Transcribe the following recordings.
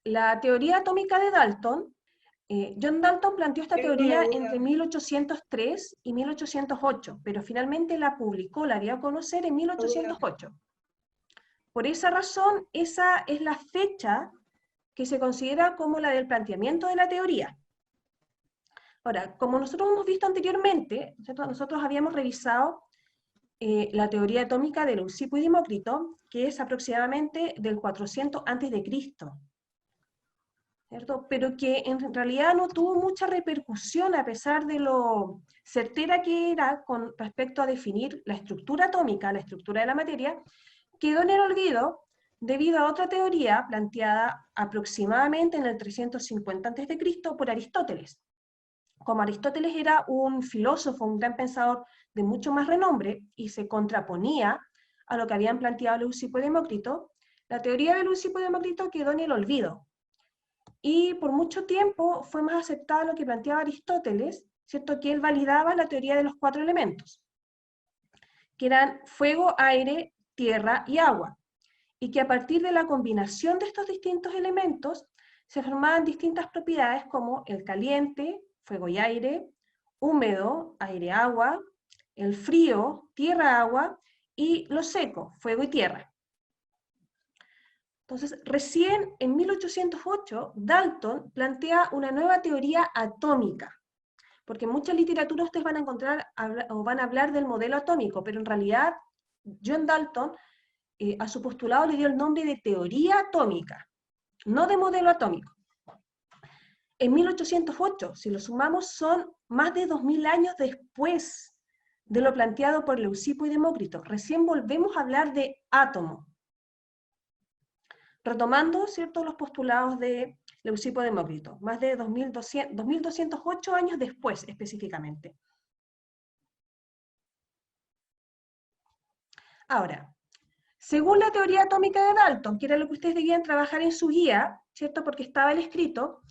la teoría atómica de Dalton, John Dalton planteó esta teoría entre 1803 y 1808, pero finalmente la publicó, la dio a conocer en 1808. Por esa razón, esa es la fecha que se considera como la del planteamiento de la teoría. Ahora, como nosotros hemos visto anteriormente, ¿cierto? Nosotros habíamos revisado la teoría atómica de Leucipo y Demócrito, que es aproximadamente del 400 a.C., ¿cierto? Pero que en realidad no tuvo mucha repercusión a pesar de lo certera que era con respecto a definir la estructura atómica, la estructura de la materia, quedó en el olvido debido a otra teoría planteada aproximadamente en el 350 a.C. por Aristóteles. Como Aristóteles era un filósofo, un gran pensador de mucho más renombre, y se contraponía a lo que habían planteado Leucipo y Demócrito, la teoría de Leucipo y Demócrito quedó en el olvido. Y por mucho tiempo fue más aceptada lo que planteaba Aristóteles, ¿cierto? Que él validaba la teoría de los 4 elementos, que eran fuego, aire, tierra y agua, y que a partir de la combinación de estos distintos elementos se formaban distintas propiedades como el caliente, fuego y aire, húmedo, aire, agua, el frío, tierra, agua, y lo seco, fuego y tierra. Entonces, recién en 1808, Dalton plantea una nueva teoría atómica, porque en mucha literatura ustedes van a encontrar o van a hablar del modelo atómico, pero en realidad John Dalton a su postulado le dio el nombre de teoría atómica, no de modelo atómico. En 1808, si lo sumamos, son más de 2000 años después de lo planteado por Leucipo y Demócrito. Recién volvemos a hablar de átomo, retomando, ¿cierto?, los postulados de Leucipo y Demócrito, más de 2208 años después específicamente. Ahora, según la teoría atómica de Dalton, que era lo que ustedes debían trabajar en su guía, ¿cierto?, porque estaba el escrito,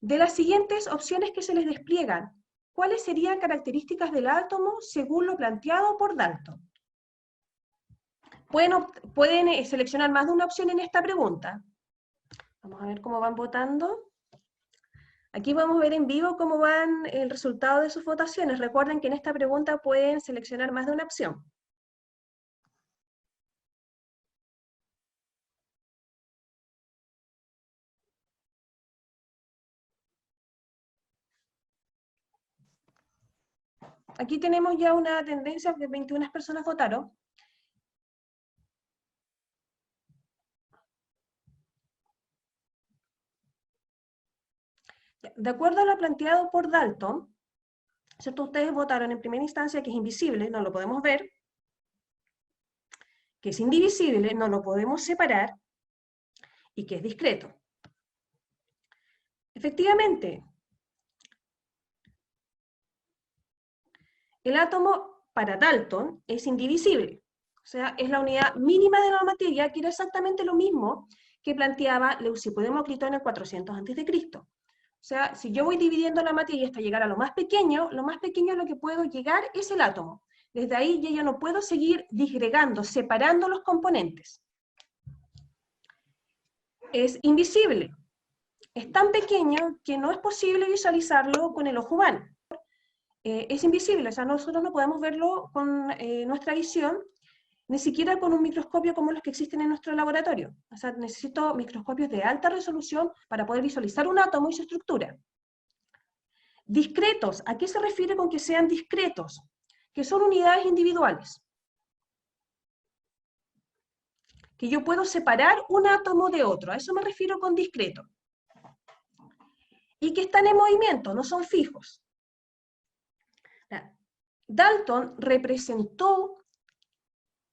de las siguientes opciones que se les despliegan, ¿cuáles serían características del átomo según lo planteado por Dalton? Pueden seleccionar más de una opción en esta pregunta. Vamos a ver cómo van votando. Aquí vamos a ver en vivo cómo van el resultado de sus votaciones. Recuerden que en esta pregunta pueden seleccionar más de una opción. Aquí tenemos ya una tendencia que 21 personas votaron. De acuerdo a lo planteado por Dalton, ¿cierto? Ustedes votaron en primera instancia que es invisible, no lo podemos ver, que es indivisible, no lo podemos separar, y que es discreto. Efectivamente, el átomo para Dalton es indivisible, o sea, es la unidad mínima de la materia, que era exactamente lo mismo que planteaba Leucipo y Demócrito en el 400 a.C. O sea, si yo voy dividiendo la materia hasta llegar a lo más pequeño a lo que puedo llegar es el átomo. Desde ahí yo ya no puedo seguir disgregando, separando los componentes. Es invisible. Es tan pequeño que no es posible visualizarlo con el ojo humano. Es invisible, o sea, nosotros no podemos verlo con nuestra visión, ni siquiera con un microscopio como los que existen en nuestro laboratorio. O sea, necesito microscopios de alta resolución para poder visualizar un átomo y su estructura. Discretos, ¿a qué se refiere con que sean discretos? Que son unidades individuales. Que yo puedo separar un átomo de otro, a eso me refiero con discreto. Y que están en movimiento, no son fijos. Dalton representó,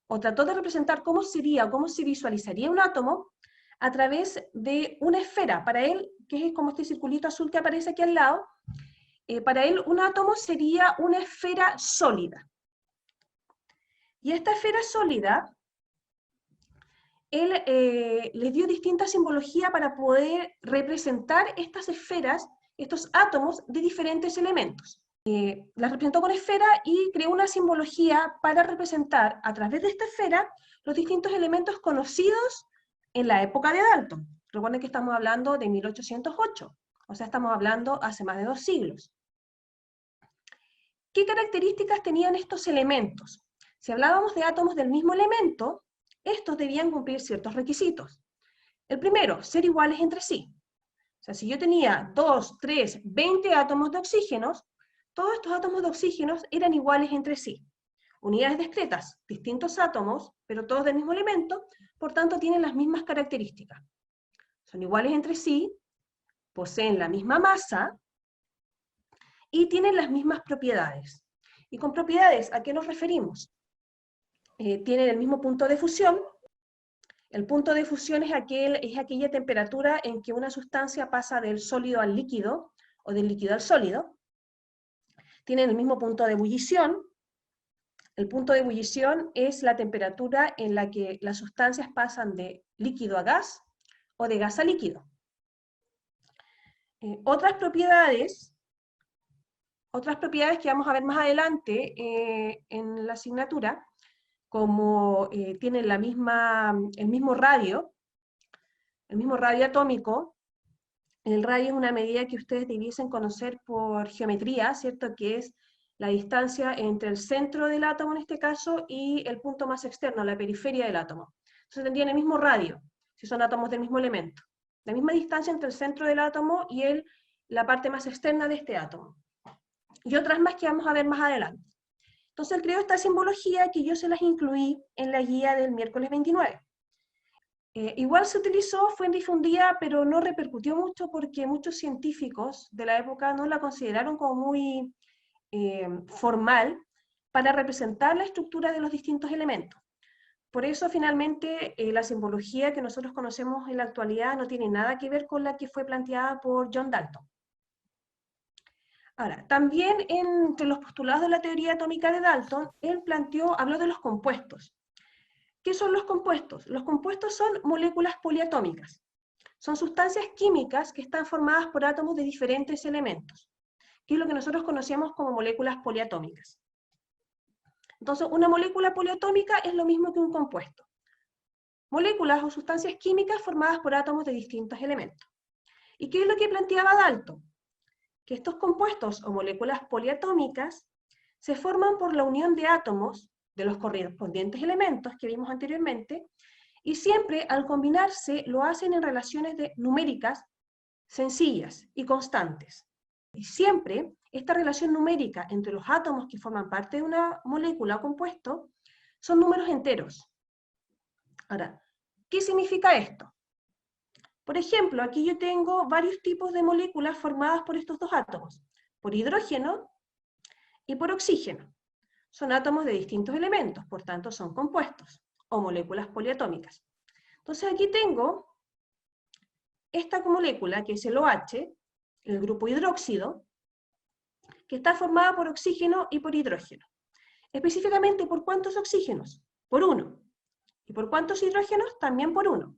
o trató de representar cómo sería, cómo se visualizaría un átomo a través de una esfera. Para él, que es como este circulito azul que aparece aquí al lado, para él un átomo sería una esfera sólida. Y esta esfera sólida, él les dio distinta simbología para poder representar estas esferas, estos átomos de diferentes elementos. Las representó con esfera y creó una simbología para representar a través de esta esfera los distintos elementos conocidos en la época de Dalton. Recuerden que estamos hablando de 1808, o sea, estamos hablando hace más de 2 siglos. ¿Qué características tenían estos elementos? Si hablábamos de átomos del mismo elemento, estos debían cumplir ciertos requisitos. El primero, ser iguales entre sí. O sea, si yo tenía 2, 3, 20 átomos de oxígenos, todos estos átomos de oxígenos eran iguales entre sí. Unidades discretas, distintos átomos, pero todos del mismo elemento, por tanto tienen las mismas características. Son iguales entre sí, poseen la misma masa y tienen las mismas propiedades. ¿Y con propiedades a qué nos referimos? Tienen el mismo punto de fusión. El punto de fusión es aquella temperatura en que una sustancia pasa del sólido al líquido, o del líquido al sólido. Tienen el mismo punto de ebullición. El punto de ebullición es la temperatura en la que las sustancias pasan de líquido a gas, o de gas a líquido. Otras propiedades que vamos a ver más adelante en la asignatura, como tienen el mismo radio atómico. El radio es una medida que ustedes debiesen conocer por geometría, ¿cierto? Que es la distancia entre el centro del átomo, en este caso, y el punto más externo, la periferia del átomo. Entonces tendrían el mismo radio, si son átomos del mismo elemento. La misma distancia entre el centro del átomo y la parte más externa de este átomo. Y otras más que vamos a ver más adelante. Entonces creo esta simbología que yo se las incluí en la guía del miércoles 29. Igual se utilizó, fue difundida, pero no repercutió mucho porque muchos científicos de la época no la consideraron como muy formal para representar la estructura de los distintos elementos. Por eso finalmente la simbología que nosotros conocemos en la actualidad no tiene nada que ver con la que fue planteada por John Dalton. Ahora, también entre los postulados de la teoría atómica de Dalton, él habló de los compuestos. ¿Qué son los compuestos? Los compuestos son moléculas poliatómicas. Son sustancias químicas que están formadas por átomos de diferentes elementos, que es lo que nosotros conocemos como moléculas poliatómicas. Entonces, una molécula poliatómica es lo mismo que un compuesto. Moléculas o sustancias químicas formadas por átomos de distintos elementos. ¿Y qué es lo que planteaba Dalton? Que estos compuestos o moléculas poliatómicas se forman por la unión de átomos de los correspondientes elementos que vimos anteriormente, y siempre al combinarse lo hacen en relaciones numéricas sencillas y constantes. Y siempre esta relación numérica entre los átomos que forman parte de una molécula o compuesto son números enteros. Ahora, ¿qué significa esto? Por ejemplo, aquí yo tengo varios tipos de moléculas formadas por estos dos átomos, por hidrógeno y por oxígeno. Son átomos de distintos elementos, por tanto son compuestos, o moléculas poliatómicas. Entonces aquí tengo esta molécula, que es el OH, el grupo hidróxido, que está formada por oxígeno y por hidrógeno. Específicamente, ¿por cuántos oxígenos? Por 1. ¿Y por cuántos hidrógenos? También por 1.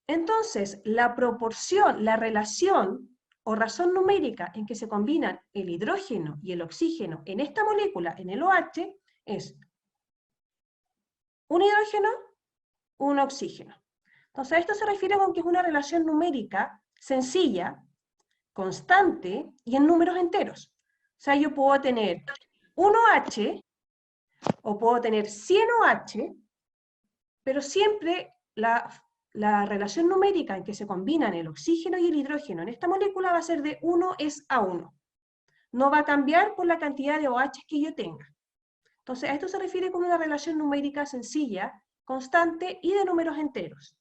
Entonces, la proporción, la relación o razón numérica en que se combinan el hidrógeno y el oxígeno en esta molécula, en el OH, es un hidrógeno, un oxígeno. Entonces, esto se refiere con que es una relación numérica sencilla, constante y en números enteros. O sea, yo puedo tener 1H o puedo tener 100OH, pero siempre la relación numérica en que se combinan el oxígeno y el hidrógeno en esta molécula va a ser de 1:1. No va a cambiar por la cantidad de OH que yo tenga. Entonces, a esto se refiere como una relación numérica sencilla, constante y de números enteros.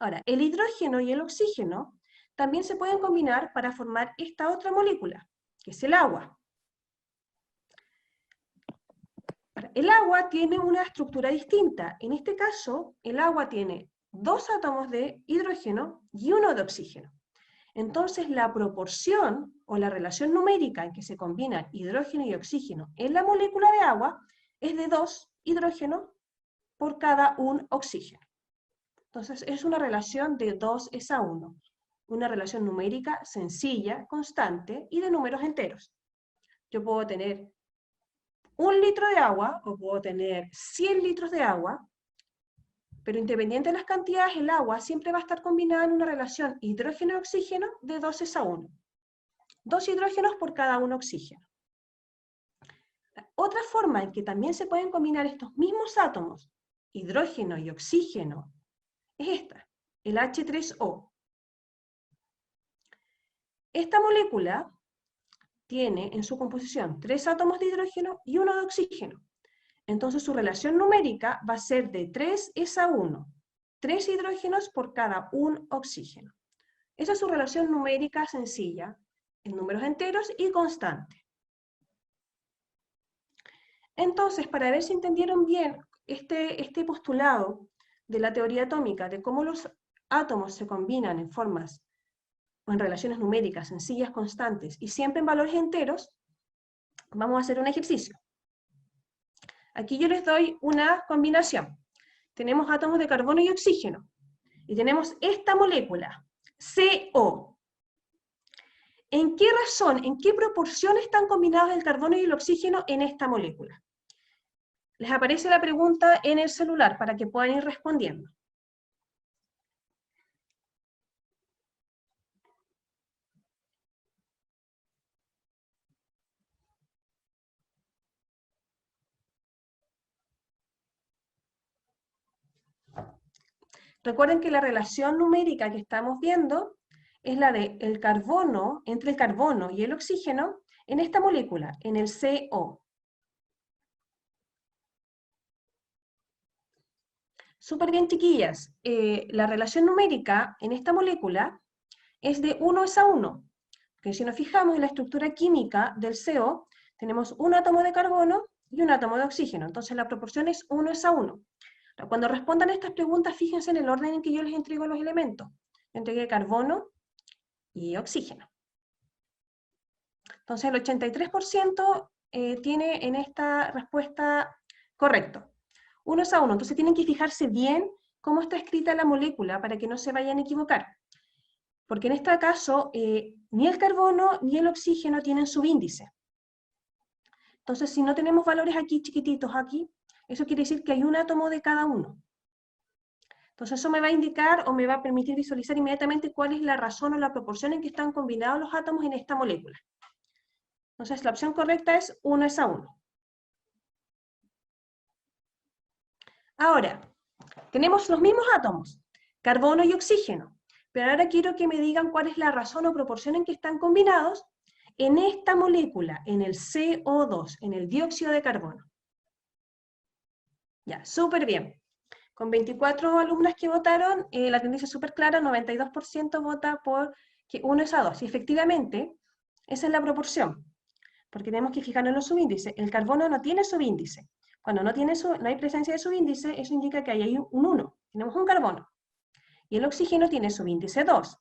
Ahora, el hidrógeno y el oxígeno también se pueden combinar para formar esta otra molécula, que es el agua. El agua tiene una estructura distinta. En este caso, el agua tiene 2 átomos de hidrógeno y 1 de oxígeno. Entonces, la proporción o la relación numérica en que se combinan hidrógeno y oxígeno en la molécula de agua es de 2 hidrógenos por cada 1 oxígeno. Entonces, es una relación de 2:1. Una relación numérica sencilla, constante y de números enteros. Yo puedo tener 1 litro de agua, o puedo tener 100 litros de agua, pero independiente de las cantidades, el agua siempre va a estar combinada en una relación hidrógeno-oxígeno de 2:1. 2 hidrógenos por cada 1 oxígeno. Otra forma en que también se pueden combinar estos mismos átomos, hidrógeno y oxígeno, es esta, el H3O. Esta molécula tiene en su composición 3 átomos de hidrógeno y 1 de oxígeno. Entonces su relación numérica va a ser de 3:1, 3 hidrógenos por cada 1 oxígeno. Esa es su relación numérica sencilla, en números enteros y constante. Entonces, para ver si entendieron bien este postulado de la teoría atómica, de cómo los átomos se combinan en formas o en relaciones numéricas sencillas, constantes, y siempre en valores enteros, vamos a hacer un ejercicio. Aquí yo les doy una combinación. Tenemos átomos de carbono y oxígeno, y tenemos esta molécula, CO. ¿En qué razón, en qué proporción están combinados el carbono y el oxígeno en esta molécula? Les aparece la pregunta en el celular para que puedan ir respondiendo. Recuerden que la relación numérica que estamos viendo es la de el carbono, entre el carbono y el oxígeno, en esta molécula, en el CO. Súper bien, chiquillas. La relación numérica en esta molécula es de 1:1. Que si nos fijamos en la estructura química del CO, tenemos un átomo de carbono y un átomo de oxígeno. Entonces la proporción es 1:1. Cuando respondan estas preguntas, fíjense en el orden en que yo les entrego los elementos. Yo entregué carbono y oxígeno. Entonces el 83% tiene en esta respuesta correcto. 1:1. Entonces tienen que fijarse bien cómo está escrita la molécula para que no se vayan a equivocar. Porque en este caso, ni el carbono ni el oxígeno tienen subíndice. Entonces, si no tenemos valores aquí chiquititos, aquí, eso quiere decir que hay un átomo de cada uno. Entonces eso me va a indicar o me va a permitir visualizar inmediatamente cuál es la razón o la proporción en que están combinados los átomos en esta molécula. Entonces la opción correcta es 1:1. Ahora, tenemos los mismos átomos, carbono y oxígeno, pero ahora quiero que me digan cuál es la razón o proporción en que están combinados en esta molécula, en el CO2, en el dióxido de carbono. Ya, súper bien. Con 24 alumnas que votaron, la tendencia es súper clara, 92% vota por que 1:2. Y efectivamente, esa es la proporción, porque tenemos que fijarnos en los subíndices. El carbono no tiene subíndice. Cuando no hay presencia de subíndice, eso indica que ahí hay un 1. Tenemos un carbono. Y el oxígeno tiene subíndice 2.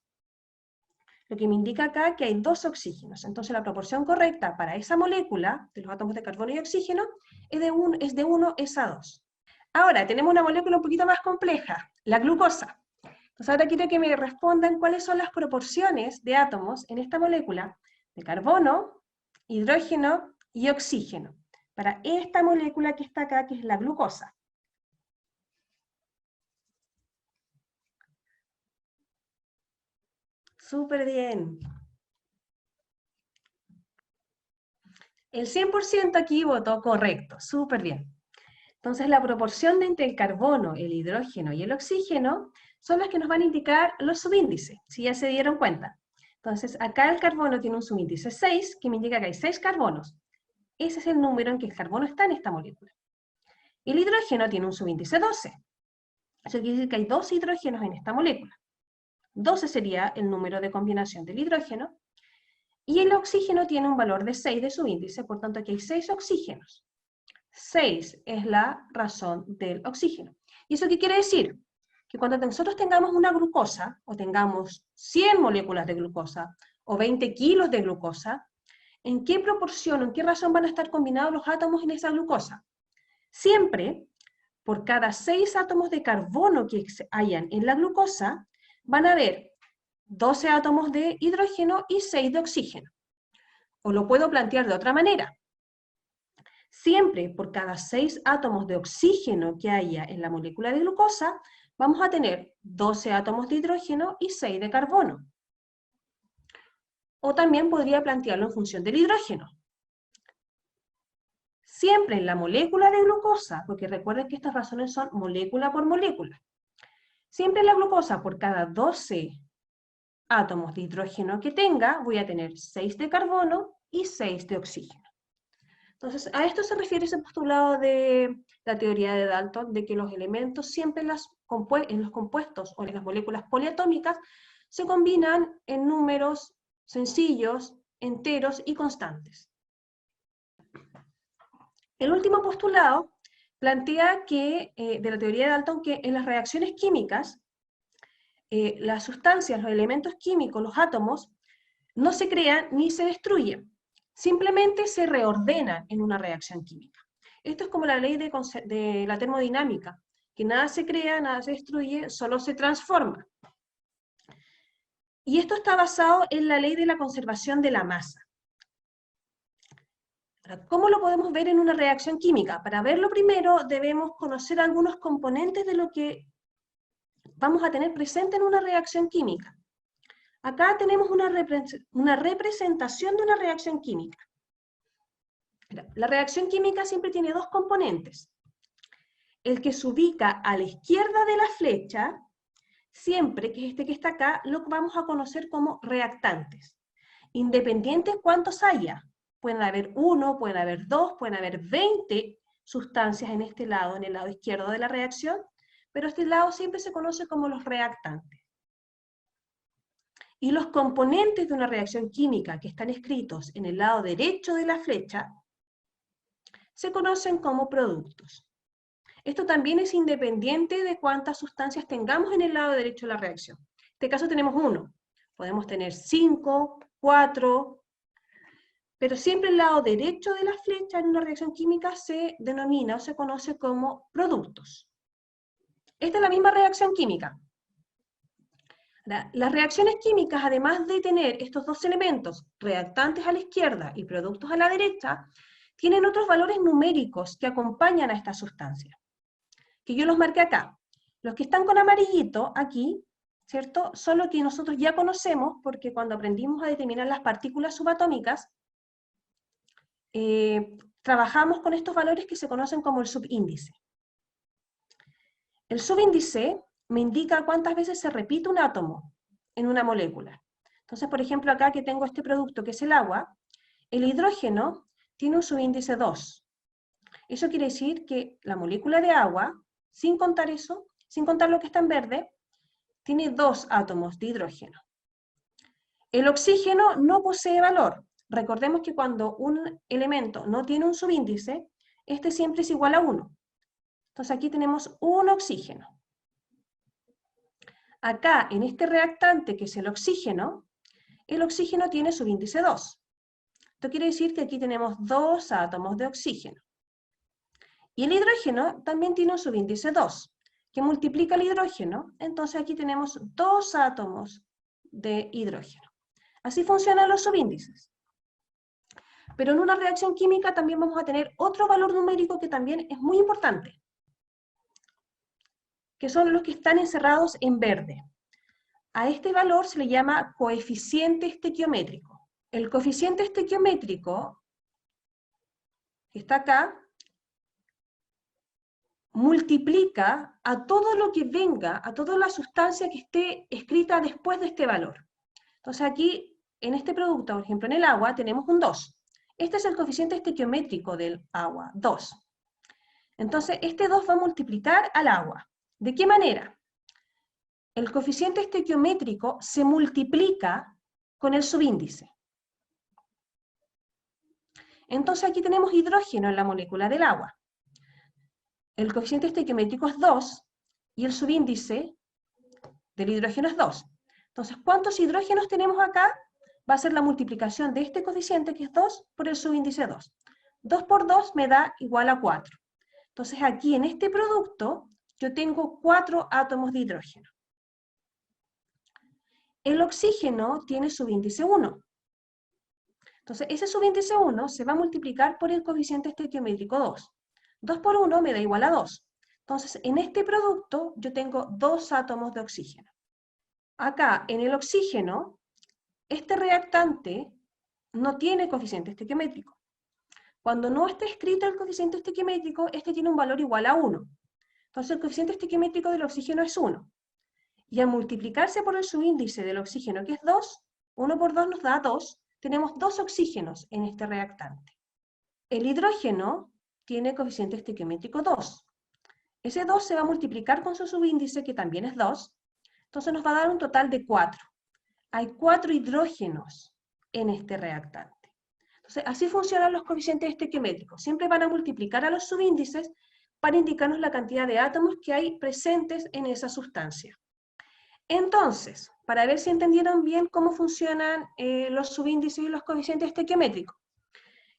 Lo que me indica acá que hay 2 oxígenos. Entonces la proporción correcta para esa molécula, de los átomos de carbono y oxígeno, es de 1:2. Ahora, tenemos una molécula un poquito más compleja, la glucosa. Entonces ahora quiero que me respondan cuáles son las proporciones de átomos en esta molécula de carbono, hidrógeno y oxígeno, para esta molécula que está acá, que es la glucosa. Súper bien. El 100% aquí votó correcto, súper bien. Entonces la proporción de entre el carbono, el hidrógeno y el oxígeno son las que nos van a indicar los subíndices, si ya se dieron cuenta. Entonces acá el carbono tiene un subíndice 6, que me indica que hay 6 carbonos. Ese es el número en que el carbono está en esta molécula. El hidrógeno tiene un subíndice 12. Eso quiere decir que hay 2 hidrógenos en esta molécula. 12 sería el número de combinación del hidrógeno. Y el oxígeno tiene un valor de 6 de subíndice, por tanto aquí hay 6 oxígenos. 6 es la razón del oxígeno. ¿Y eso qué quiere decir? Que cuando nosotros tengamos una glucosa, o tengamos 100 moléculas de glucosa, o 20 kilos de glucosa, ¿en qué proporción, en qué razón van a estar combinados los átomos en esa glucosa? Siempre, por cada 6 átomos de carbono que hayan en la glucosa, van a haber 12 átomos de hidrógeno y 6 de oxígeno. O lo puedo plantear de otra manera. Siempre por cada 6 átomos de oxígeno que haya en la molécula de glucosa, vamos a tener 12 átomos de hidrógeno y 6 de carbono. O también podría plantearlo en función del hidrógeno. Siempre en la molécula de glucosa, porque recuerden que estas razones son molécula por molécula, siempre en la glucosa por cada 12 átomos de hidrógeno que tenga, voy a tener 6 de carbono y 6 de oxígeno. Entonces, a esto se refiere ese postulado de la teoría de Dalton, de que los elementos siempre en los compuestos o en las moléculas poliatómicas se combinan en números sencillos, enteros y constantes. El último postulado plantea que, de la teoría de Dalton, que en las reacciones químicas, las sustancias, los elementos químicos, los átomos, no se crean ni se destruyen, simplemente se reordenan en una reacción química. Esto es como la ley de la termodinámica, que nada se crea, nada se destruye, solo se transforma. Y esto está basado en la ley de la conservación de la masa. ¿Cómo lo podemos ver en una reacción química? Para verlo primero debemos conocer algunos componentes de lo que vamos a tener presente en una reacción química. Acá tenemos una representación de una reacción química. La reacción química siempre tiene dos componentes. El que se ubica a la izquierda de la flecha, siempre que es este que está acá, lo vamos a conocer como reactantes. Independientes cuántos haya. Pueden haber 1, pueden haber 2, pueden haber 20 sustancias en este lado, en el lado izquierdo de la reacción, pero este lado siempre se conoce como los reactantes. Y los componentes de una reacción química que están escritos en el lado derecho de la flecha se conocen como productos. Esto también es independiente de cuántas sustancias tengamos en el lado derecho de la reacción. En este caso tenemos 1, podemos tener 5, 4, pero siempre el lado derecho de la flecha en una reacción química se denomina o se conoce como productos. Esta es la misma reacción química. Las reacciones químicas, además de tener estos dos elementos, reactantes a la izquierda y productos a la derecha, tienen otros valores numéricos que acompañan a esta sustancia, que yo los marqué acá. Los que están con amarillito aquí, ¿cierto? Son los que nosotros ya conocemos, porque cuando aprendimos a determinar las partículas subatómicas, trabajamos con estos valores que se conocen como el subíndice. El subíndice me indica cuántas veces se repite un átomo en una molécula. Entonces, por ejemplo, acá que tengo este producto que es el agua, el hidrógeno tiene un subíndice 2. Eso quiere decir que la molécula de agua, sin contar eso, sin contar lo que está en verde, tiene 2 átomos de hidrógeno. El oxígeno no posee valor. Recordemos que cuando un elemento no tiene un subíndice, este siempre es igual a 1. Entonces aquí tenemos un oxígeno. Acá, en este reactante, que es el oxígeno tiene subíndice 2. Esto quiere decir que aquí tenemos 2 átomos de oxígeno. Y el hidrógeno también tiene un subíndice 2, que multiplica el hidrógeno, entonces aquí tenemos 2 átomos de hidrógeno. Así funcionan los subíndices. Pero en una reacción química también vamos a tener otro valor numérico que también es muy importante, que son los que están encerrados en verde. A este valor se le llama coeficiente estequiométrico. El coeficiente estequiométrico, que está acá, multiplica a todo lo que venga, a toda la sustancia que esté escrita después de este valor. Entonces aquí, en este producto, por ejemplo en el agua, tenemos un 2. Este es el coeficiente estequiométrico del agua, 2. Entonces este 2 va a multiplicar al agua. ¿De qué manera? El coeficiente estequiométrico se multiplica con el subíndice. Entonces aquí tenemos hidrógeno en la molécula del agua. El coeficiente estequiométrico es 2 y el subíndice del hidrógeno es 2. Entonces, ¿cuántos hidrógenos tenemos acá? Va a ser la multiplicación de este coeficiente, que es 2, por el subíndice 2. 2 por 2 me da igual a 4. Entonces aquí en este producto yo tengo 4 átomos de hidrógeno. El oxígeno tiene subíndice 1. Entonces, ese subíndice 1 se va a multiplicar por el coeficiente estequiométrico 2. 2 por 1 me da igual a 2. Entonces, en este producto yo tengo 2 átomos de oxígeno. Acá, en el oxígeno, este reactante no tiene coeficiente estequiométrico. Cuando no está escrito el coeficiente estequiométrico, este tiene un valor igual a 1. Entonces, el coeficiente estequiométrico del oxígeno es 1. Y al multiplicarse por el subíndice del oxígeno, que es 2, 1 por 2 nos da 2, tenemos 2 oxígenos en este reactante. El hidrógeno tiene coeficiente estequiométrico 2. Ese 2 se va a multiplicar con su subíndice, que también es 2, entonces nos va a dar un total de 4. Hay 4 hidrógenos en este reactante. Entonces, así funcionan los coeficientes estequiométricos. Siempre van a multiplicar a los subíndices para indicarnos la cantidad de átomos que hay presentes en esa sustancia. Entonces, para ver si entendieron bien cómo funcionan los subíndices y los coeficientes estequiométricos,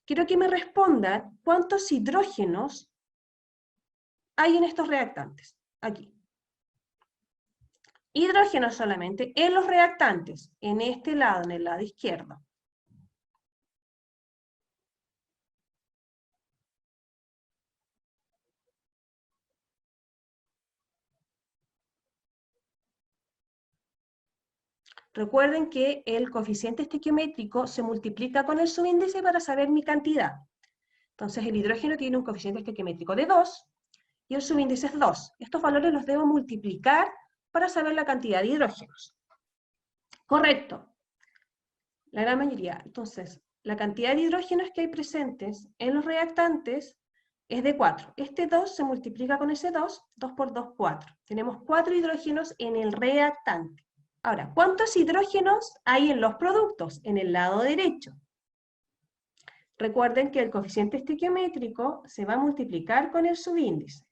quiero que me respondan cuántos hidrógenos hay en estos reactantes. Aquí. Hidrógenos solamente en los reactantes, en este lado, en el lado izquierdo. Recuerden que el coeficiente estequiométrico se multiplica con el subíndice para saber mi cantidad. Entonces el hidrógeno tiene un coeficiente estequiométrico de 2 y el subíndice es 2. Estos valores los debo multiplicar para saber la cantidad de hidrógenos. Correcto. La gran mayoría. Entonces, la cantidad de hidrógenos que hay presentes en los reactantes es de 4. Este 2 se multiplica con ese 2, 2 por 2, 4. Tenemos 4 hidrógenos en el reactante. Ahora, ¿cuántos hidrógenos hay en los productos? En el lado derecho. Recuerden que el coeficiente estequiométrico se va a multiplicar con el subíndice.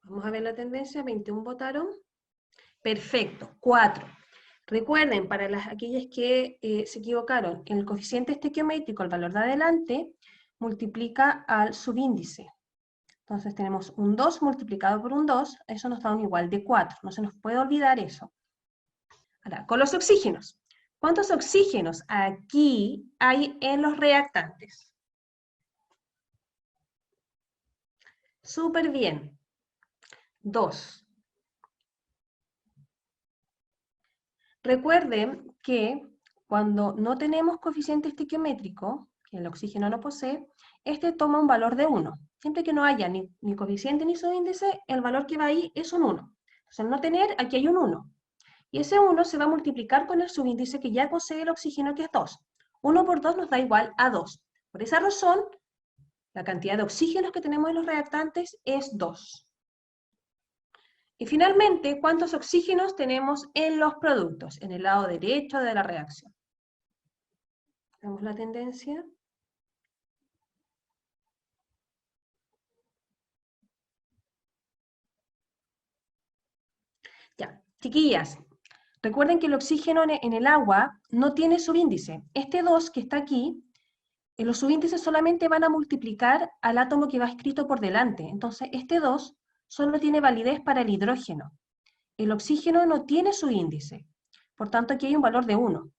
Vamos a ver la tendencia, 21 votaron. Perfecto, 4. Recuerden, para aquellas que se equivocaron, el coeficiente estequiométrico, el valor de adelante, multiplica al subíndice. Entonces tenemos un 2 multiplicado por un 2, eso nos da un igual de 4. No se nos puede olvidar eso. Ahora, con los oxígenos. ¿Cuántos oxígenos aquí hay en los reactantes? Súper bien. 2. Recuerden que cuando no tenemos coeficiente estequiométrico, que el oxígeno no posee, este toma un valor de 1. Siempre que no haya ni coeficiente ni subíndice, el valor que va ahí es un 1. Entonces, al no tener, aquí hay un 1. Y ese 1 se va a multiplicar con el subíndice que ya posee el oxígeno, que es 2. 1 por 2 nos da igual a 2. Por esa razón, la cantidad de oxígenos que tenemos en los reactantes es 2. Y finalmente, ¿cuántos oxígenos tenemos en los productos? En el lado derecho de la reacción. Vemos la tendencia. Ya, chiquillas, recuerden que el oxígeno en el agua no tiene subíndice. Este 2 que está aquí, los subíndices solamente van a multiplicar al átomo que va escrito por delante. Entonces, este 2 solo tiene validez para el hidrógeno. El oxígeno no tiene subíndice. Por tanto, aquí hay un valor de 1.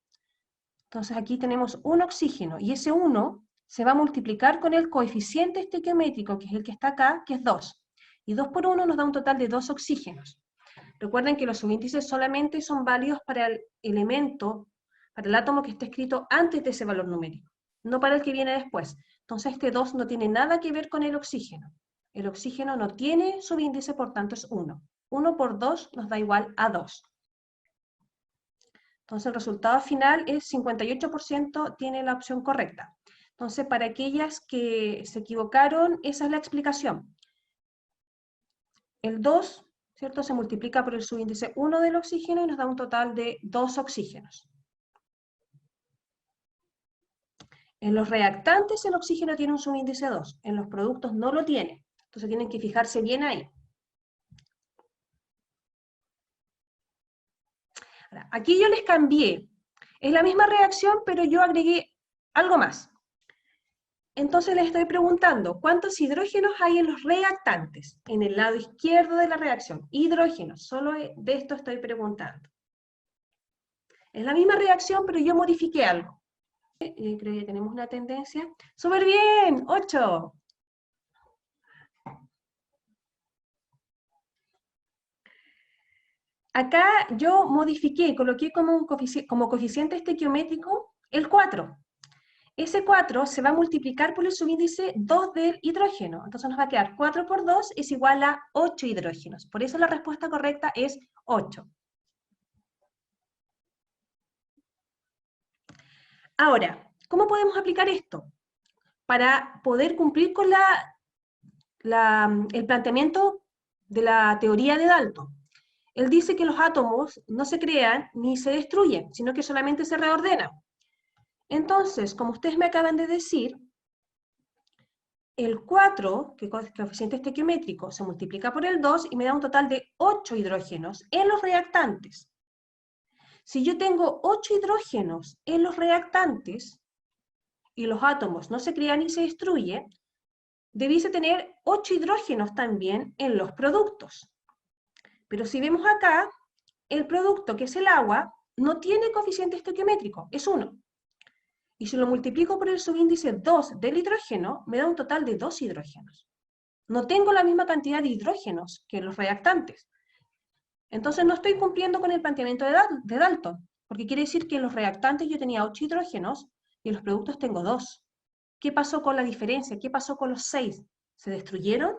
Entonces, aquí tenemos un oxígeno, y ese 1 se va a multiplicar con el coeficiente estequiométrico, que es el que está acá, que es 2. Y 2 por 1 nos da un total de 2 oxígenos. Recuerden que los subíndices solamente son válidos para el elemento, para el átomo que está escrito antes de ese valor numérico, no para el que viene después. Entonces este 2 no tiene nada que ver con el oxígeno. El oxígeno no tiene subíndice, por tanto es 1. 1 por 2 nos da igual a 2. Entonces el resultado final es 58% tiene la opción correcta. Entonces para aquellas que se equivocaron, esa es la explicación. El 2, ¿cierto?, se multiplica por el subíndice 1 del oxígeno y nos da un total de 2 oxígenos. En los reactantes el oxígeno tiene un subíndice 2, en los productos no lo tiene. Entonces tienen que fijarse bien ahí. Ahora, aquí yo les cambié. Es la misma reacción, pero yo agregué algo más. Entonces les estoy preguntando, ¿cuántos hidrógenos hay en los reactantes? En el lado izquierdo de la reacción, hidrógenos, solo de esto estoy preguntando. Es la misma reacción, pero yo modifiqué algo. creo que tenemos una tendencia. ¡Súper bien! 8. Acá yo modifiqué, coloqué como coeficiente estequiométrico el 4. Ese 4 se va a multiplicar por el subíndice 2 del hidrógeno. Entonces nos va a quedar 4 por 2 es igual a 8 hidrógenos. Por eso la respuesta correcta es 8. Ahora, ¿cómo podemos aplicar esto? Para poder cumplir con el planteamiento de la teoría de Dalton. Él dice que los átomos no se crean ni se destruyen, sino que solamente se reordenan. Entonces, como ustedes me acaban de decir, el 4, que es el coeficiente estequiométrico, se multiplica por el 2 y me da un total de 8 hidrógenos en los reactantes. Si yo tengo 8 hidrógenos en los reactantes y los átomos no se crean ni se destruyen, debiese tener 8 hidrógenos también en los productos. Pero si vemos acá, el producto, que es el agua, no tiene coeficiente estequiométrico, es 1. Y si lo multiplico por el subíndice 2 del hidrógeno, me da un total de 2 hidrógenos. No tengo la misma cantidad de hidrógenos que los reactantes. Entonces no estoy cumpliendo con el planteamiento de Dalton, porque quiere decir que en los reactantes yo tenía 8 hidrógenos y en los productos tengo 2. ¿Qué pasó con la diferencia? ¿Qué pasó con los 6? ¿Se destruyeron?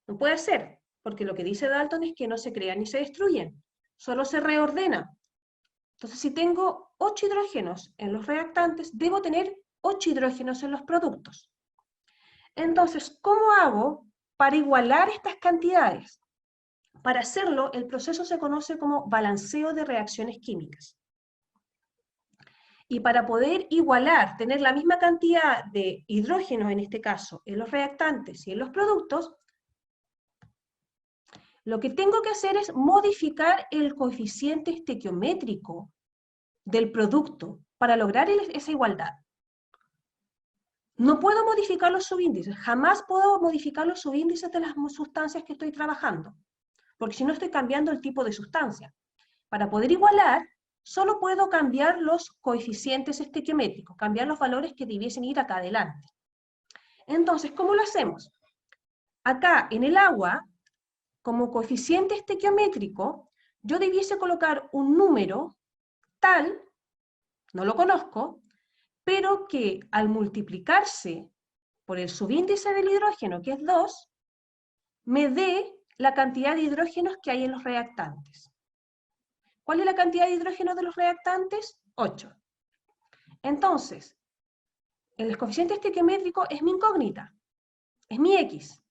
No puede ser, porque lo que dice Dalton es que no se crean ni se destruyen, solo se reordenan. Entonces, si tengo 8 hidrógenos en los reactantes, debo tener 8 hidrógenos en los productos. Entonces, ¿cómo hago para igualar estas cantidades? Para hacerlo, el proceso se conoce como balanceo de reacciones químicas. Y para poder igualar, tener la misma cantidad de hidrógenos, en este caso, en los reactantes y en los productos, lo que tengo que hacer es modificar el coeficiente estequiométrico del producto para lograr esa igualdad. No puedo modificar los subíndices, jamás puedo modificar los subíndices de las sustancias que estoy trabajando, porque si no estoy cambiando el tipo de sustancia. Para poder igualar, solo puedo cambiar los coeficientes estequiométricos, cambiar los valores que debiesen ir acá adelante. Entonces, ¿cómo lo hacemos? Acá en el agua, como coeficiente estequiométrico, yo debiese colocar un número tal, no lo conozco, pero que al multiplicarse por el subíndice del hidrógeno, que es 2, me dé la cantidad de hidrógenos que hay en los reactantes. ¿Cuál es la cantidad de hidrógenos de los reactantes? 8. Entonces, el coeficiente estequiométrico es mi incógnita, es mi X.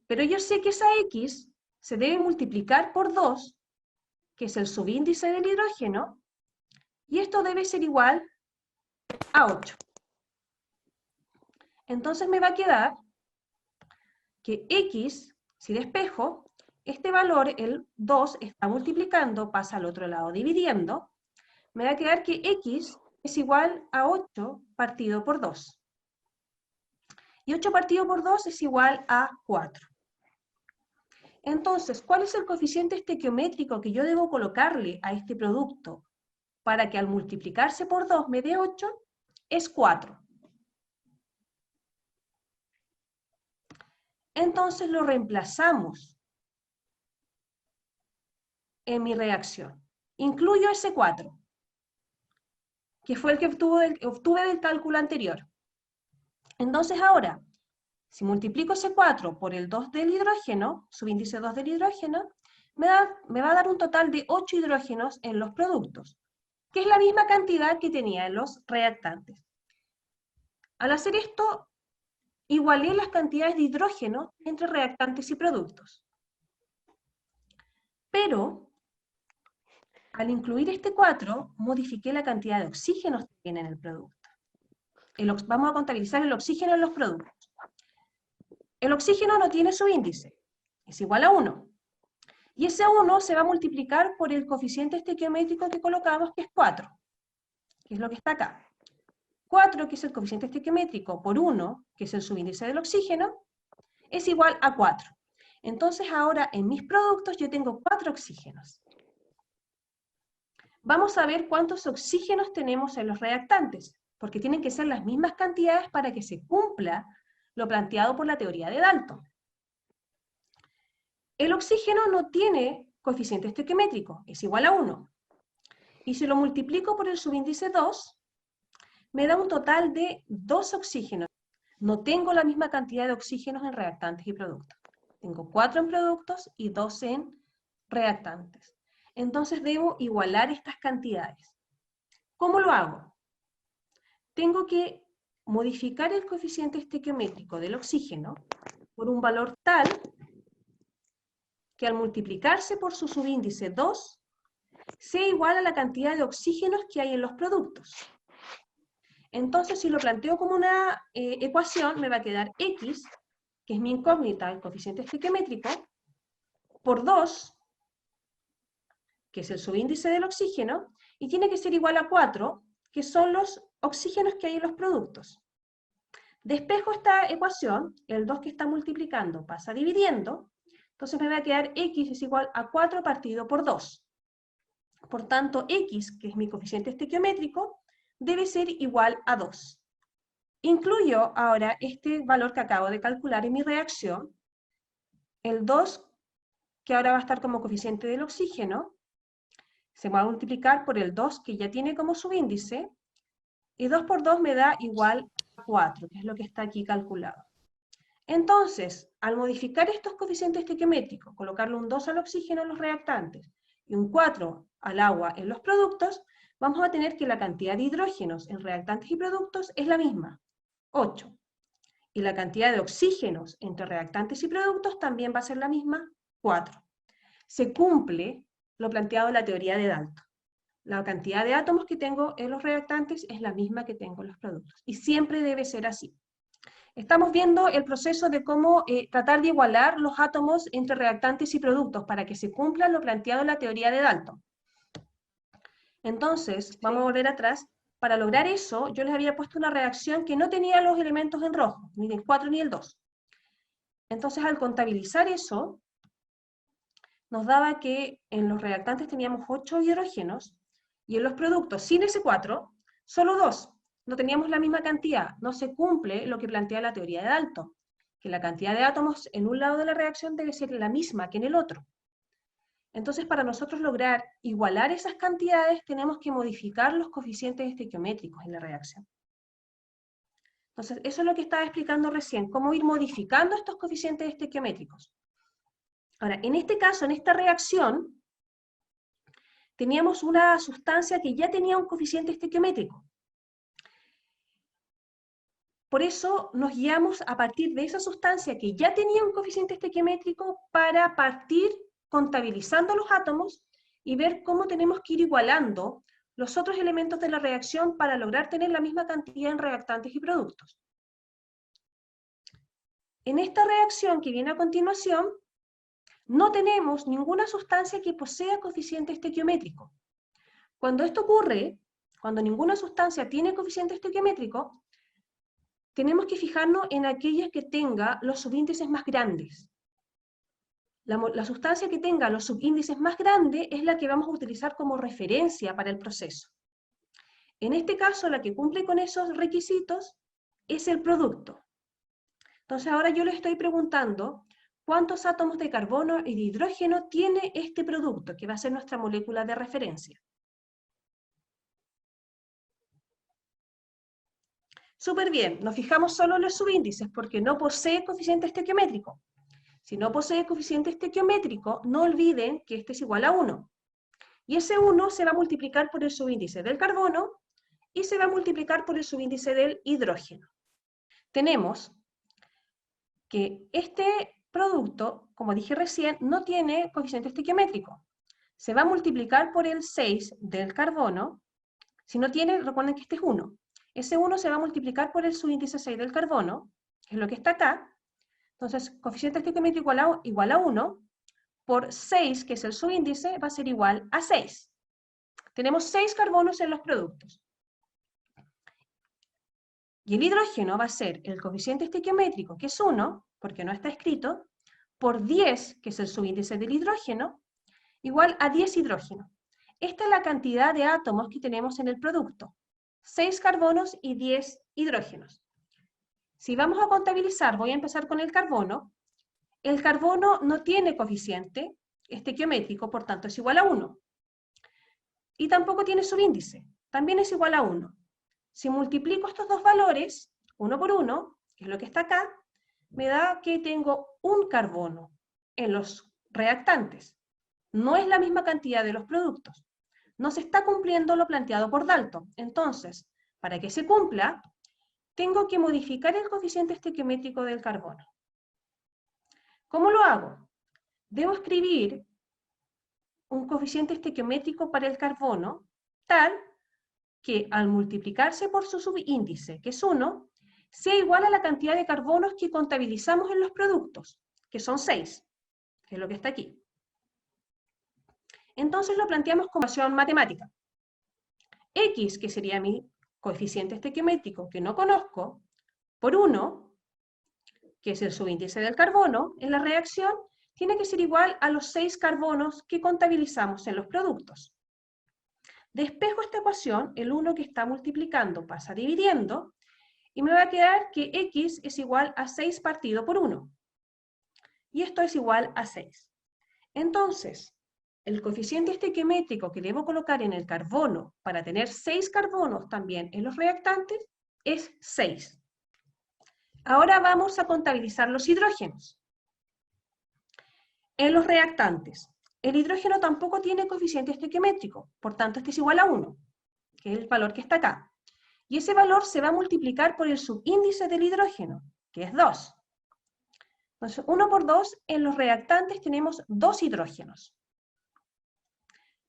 Pero yo sé que esa X se debe multiplicar por 2, que es el subíndice del hidrógeno, y esto debe ser igual a 8. Entonces me va a quedar que X, si despejo, este valor, el 2, está multiplicando, pasa al otro lado dividiendo, me va a quedar que X es igual a 8 partido por 2. Y 8 partido por 2 es igual a 4. Entonces, ¿cuál es el coeficiente estequiométrico que yo debo colocarle a este producto para que al multiplicarse por 2 me dé 8? Es 4. Entonces lo reemplazamos en mi reacción. Incluyo ese 4, que fue el que obtuve del cálculo anterior. Entonces ahora, si multiplico ese 4 por el 2 del hidrógeno, subíndice 2 del hidrógeno, me va a dar un total de 8 hidrógenos en los productos, que es la misma cantidad que tenía en los reactantes. Al hacer esto, igualé las cantidades de hidrógeno entre reactantes y productos. Pero, al incluir este 4, modifiqué la cantidad de oxígenos que tiene en el producto. Vamos a contabilizar el oxígeno en los productos. El oxígeno no tiene subíndice, es igual a 1. Y ese 1 se va a multiplicar por el coeficiente estequiométrico que colocamos, que es 4, que es lo que está acá. 4, que es el coeficiente estequiométrico, por 1, que es el subíndice del oxígeno, es igual a 4. Entonces ahora en mis productos yo tengo 4 oxígenos. Vamos a ver cuántos oxígenos tenemos en los reactantes. porque tienen que ser las mismas cantidades para que se cumpla lo planteado por la teoría de Dalton. El oxígeno no tiene coeficiente estequiométrico, es igual a 1. Y si lo multiplico por el subíndice 2, me da un total de 2 oxígenos. No tengo la misma cantidad de oxígenos en reactantes y productos. Tengo 4 en productos y 2 en reactantes. Entonces debo igualar estas cantidades. ¿Cómo lo hago? Tengo que modificar el coeficiente estequiométrico del oxígeno por un valor tal que al multiplicarse por su subíndice 2, sea igual a la cantidad de oxígenos que hay en los productos. Entonces, si lo planteo como una ecuación, me va a quedar X, que es mi incógnita, el coeficiente estequiométrico, por 2, que es el subíndice del oxígeno, y tiene que ser igual a 4, que son los oxígenos que hay en los productos. Despejo esta ecuación, el 2 que está multiplicando pasa dividiendo, entonces me va a quedar X es igual a 4 partido por 2. Por tanto, X, que es mi coeficiente estequiométrico, debe ser igual a 2. Incluyo ahora este valor que acabo de calcular en mi reacción, el 2, que ahora va a estar como coeficiente del oxígeno, se va a multiplicar por el 2 que ya tiene como subíndice, y 2 por 2 me da igual a 4, que es lo que está aquí calculado. Entonces, al modificar estos coeficientes estequiométricos, colocarle un 2 al oxígeno en los reactantes y un 4 al agua en los productos, vamos a tener que la cantidad de hidrógenos en reactantes y productos es la misma, 8. Y la cantidad de oxígenos entre reactantes y productos también va a ser la misma, 4. Se cumple lo planteado en la teoría de Dalton. La cantidad de átomos que tengo en los reactantes es la misma que tengo en los productos. Y siempre debe ser así. Estamos viendo el proceso de cómo tratar de igualar los átomos entre reactantes y productos para que se cumpla lo planteado en la teoría de Dalton. Entonces, vamos a volver atrás. Para lograr eso, yo les había puesto una reacción que no tenía los elementos en rojo, ni el 4 ni el 2. Entonces, al contabilizar eso, nos daba que en los reactantes teníamos 8 hidrógenos, y en los productos, sin ese 4, solo 2. No teníamos la misma cantidad. No se cumple lo que plantea la teoría de Dalton, que la cantidad de átomos en un lado de la reacción debe ser la misma que en el otro. Entonces, para nosotros lograr igualar esas cantidades, tenemos que modificar los coeficientes estequiométricos en la reacción. Entonces, eso es lo que estaba explicando recién, cómo ir modificando estos coeficientes estequiométricos. Ahora, en este caso, en esta reacción, teníamos una sustancia que ya tenía un coeficiente estequiométrico. Por eso nos guiamos a partir de esa sustancia que ya tenía un coeficiente estequiométrico para partir contabilizando los átomos y ver cómo tenemos que ir igualando los otros elementos de la reacción para lograr tener la misma cantidad en reactantes y productos. En esta reacción que viene a continuación, no tenemos ninguna sustancia que posea coeficiente estequiométrico. Cuando esto ocurre, cuando ninguna sustancia tiene coeficiente estequiométrico, tenemos que fijarnos en aquellas que tenga los subíndices más grandes. La sustancia que tenga los subíndices más grandes es la que vamos a utilizar como referencia para el proceso. En este caso, la que cumple con esos requisitos es el producto. Entonces ahora yo le estoy preguntando cuántos átomos de carbono y de hidrógeno tiene este producto, que va a ser nuestra molécula de referencia. Súper bien, nos fijamos solo en los subíndices porque no posee coeficiente estequiométrico. Si no posee coeficiente estequiométrico, no olviden que este es igual a 1. Y ese 1 se va a multiplicar por el subíndice del carbono y se va a multiplicar por el subíndice del hidrógeno. Tenemos que este producto, como dije recién, no tiene coeficiente estequiométrico. Se va a multiplicar por el 6 del carbono. Si no tiene, recuerden que este es 1. Ese 1 se va a multiplicar por el subíndice 6 del carbono, que es lo que está acá. Entonces, coeficiente estequiométrico igual a 1, por 6, que es el subíndice, va a ser igual a 6. Tenemos 6 carbonos en los productos. Y el hidrógeno va a ser el coeficiente estequiométrico, que es 1, porque no está escrito, por 10, que es el subíndice del hidrógeno, igual a 10 hidrógeno. Esta es la cantidad de átomos que tenemos en el producto. 6 carbonos y 10 hidrógenos. Si vamos a contabilizar, voy a empezar con el carbono. El carbono no tiene coeficiente estequiométrico, por tanto es igual a 1. Y tampoco tiene subíndice, también es igual a 1. Si multiplico estos dos valores, 1 por 1, que es lo que está acá, me da que tengo un carbono en los reactantes. No es la misma cantidad de los productos. No se está cumpliendo lo planteado por Dalton. Entonces, para que se cumpla, tengo que modificar el coeficiente estequiométrico del carbono. ¿Cómo lo hago? Debo escribir un coeficiente estequiométrico para el carbono tal que al multiplicarse por su subíndice, que es 1, sea igual a la cantidad de carbonos que contabilizamos en los productos, que son 6, que es lo que está aquí. Entonces lo planteamos como ecuación matemática. X, que sería mi coeficiente estequiométrico que no conozco, por 1, que es el subíndice del carbono, en la reacción tiene que ser igual a los 6 carbonos que contabilizamos en los productos. Despejo esta ecuación, el 1 que está multiplicando pasa dividiendo, y me va a quedar que X es igual a 6 partido por 1. Y esto es igual a 6. Entonces, el coeficiente estequiométrico que debo colocar en el carbono para tener 6 carbonos también en los reactantes es 6. Ahora vamos a contabilizar los hidrógenos. En los reactantes, el hidrógeno tampoco tiene coeficiente estequiométrico, por tanto este es igual a 1, que es el valor que está acá. Y ese valor se va a multiplicar por el subíndice del hidrógeno, que es 2. Entonces, 1 por 2, en los reactantes tenemos 2 hidrógenos.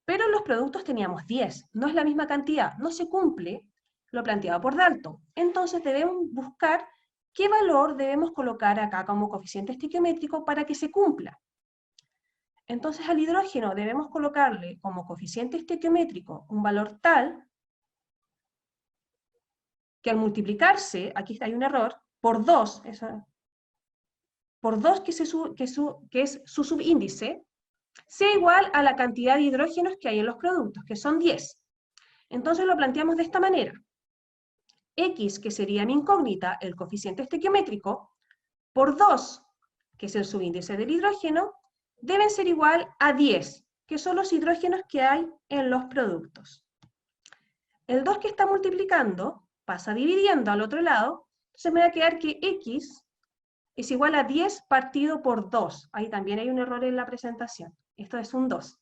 Pero en los productos teníamos 10, no es la misma cantidad, no se cumple lo planteado por Dalton. Entonces debemos buscar qué valor debemos colocar acá como coeficiente estequiométrico para que se cumpla. Entonces al hidrógeno debemos colocarle como coeficiente estequiométrico un valor tal que al multiplicarse, aquí hay un error, por 2, que es su subíndice, sea igual a la cantidad de hidrógenos que hay en los productos, que son 10. Entonces lo planteamos de esta manera. X, que sería mi incógnita, el coeficiente estequiométrico, por 2, que es el subíndice del hidrógeno, deben ser igual a 10, que son los hidrógenos que hay en los productos. El 2 que está multiplicando pasa dividiendo al otro lado, entonces me va a quedar que X es igual a 10 partido por 2. Ahí también hay un error en la presentación. Esto es un 2.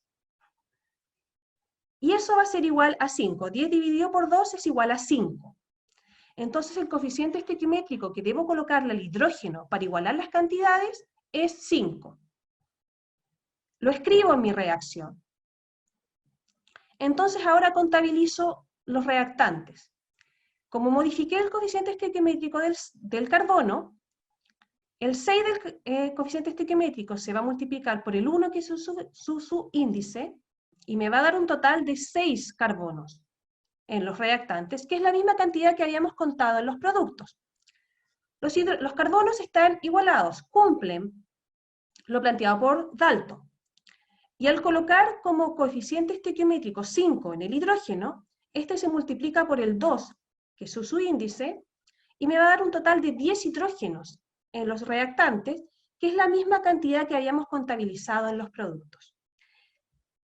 Y eso va a ser igual a 5. 10 dividido por 2 es igual a 5. Entonces el coeficiente estequiométrico que debo colocarle al hidrógeno para igualar las cantidades es 5. Lo escribo en mi reacción. Entonces ahora contabilizo los reactantes. Como modifiqué el coeficiente estequiométrico del carbono, el 6 del coeficiente estequiométrico se va a multiplicar por el 1, que es su índice, y me va a dar un total de 6 carbonos en los reactantes, que es la misma cantidad que habíamos contado en los productos. Los carbonos están igualados, cumplen lo planteado por Dalton. Y al colocar como coeficiente estequiométrico 5 en el hidrógeno, este se multiplica por el 2, que es su índice, y me va a dar un total de 10 hidrógenos en los reactantes, que es la misma cantidad que habíamos contabilizado en los productos.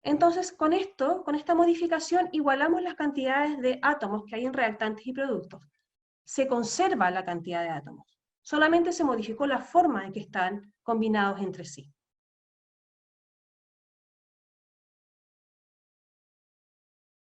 Entonces, con esta modificación, igualamos las cantidades de átomos que hay en reactantes y productos. Se conserva la cantidad de átomos, solamente se modificó la forma en que están combinados entre sí.